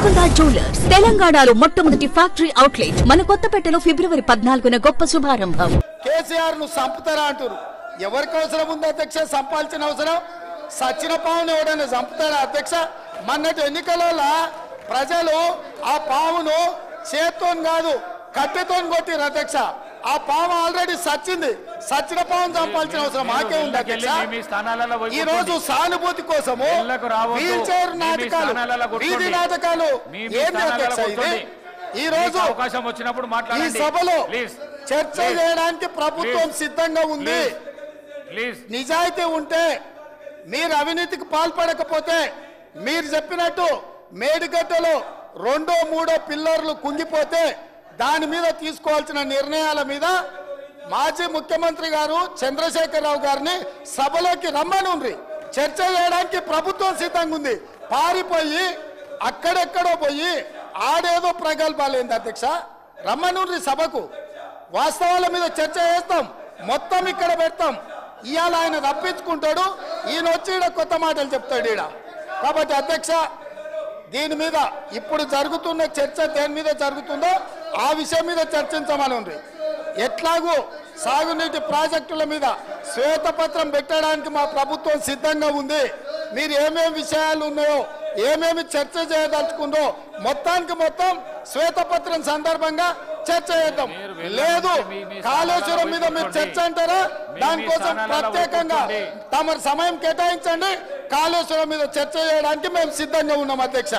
Golconda jewellers తెలంగాణలో మొట్టమొదటి factory outlet మన కొత్తపేటలో ఫిబ్రవరి 14న గొప్ప శుభారంభం. కేసీఆర్ ను సంపుతారా అంటారు. ఎవరికి అవసరం ఉంది అధ్యక్ష? సంపాల్సిన అవసరం సచిన పావును ఎవడైనా చంపుతారా అధ్యక్ష? మొన్నటి ఎన్నికలలో ప్రజలు ఆ పావును చేత్తో కాదు కట్టెతో కొట్టిరు అధ్యక్ష. ఆ పాము ఆల్రెడీ సచ్చింది. సచిన పావును చంపాల్సిన అవసరం మాకే ఉంది అధ్యక్ష. ఈ రోజు సానుభూతి కోసము వీల్ చైర్ నాటకాలు, వీధి నాటకాలు ఏంటి అధ్యక్ష? ఇది ఈ రోజు అవకాశం వచ్చినప్పుడు ఈ సభలో చర్చ చేయడానికి ప్రభుత్వం సిద్ధంగా ఉంది. నిజాయితీ ఉంటే, మీరు అవినీతికి పాల్పడకపోతే, మీరు చెప్పినట్టు మేడిగడ్డలో 2, 3 పిల్లర్లు కుంగిపోతే దాని మీద తీసుకోవాల్సిన నిర్ణయాల మీద మాజీ ముఖ్యమంత్రి గారు చంద్రశేఖరరావు గారిని సభలోకి రమ్మనుండ్రి. చర్చ చేయడానికి ప్రభుత్వం సిద్ధంగా ఉంది. పారిపోయి అక్కడెక్కడో పోయి ఆడేదో ప్రగల్భాలేంది అధ్యక్ష? రమ్మనుండ్రి సభకు. వాస్తవాల మీద చర్చ చేస్తాం, మొత్తం ఇక్కడ పెడతాం. ఇవాళ ఆయన తప్పించుకుంటాడు, ఈయన వచ్చి ఈడ కొత్త మాటలు చెప్తాడు ఈడ. కాబట్టి అధ్యక్ష, దీని మీద ఇప్పుడు జరుగుతున్న చర్చ దేని మీద జరుగుతుందో ఆ విషయం మీద చర్చించమని ఉంది. ఎట్లాగూ సాగునీటి ప్రాజెక్టుల మీద శ్వేతపత్రం పెట్టడానికి మా ప్రభుత్వం సిద్ధంగా ఉంది. మీరు ఏమేమి విషయాలు ఉన్నాయో, ఏమేమి చర్చ చేయదలుచుకుందో మొత్తానికి మొత్తం శ్వేతపత్రం సందర్భంగా చర్చ చేద్దాం. లేదు కాళేశ్వరం మీద మీరు చర్చ అంటారా? దానికోసం ప్రత్యేకంగా తమ సమయం కేటాయించండి. కాళేశ్వరం మీద చర్చ చేయడానికి మేము సిద్ధంగా ఉన్నాం అధ్యక్ష.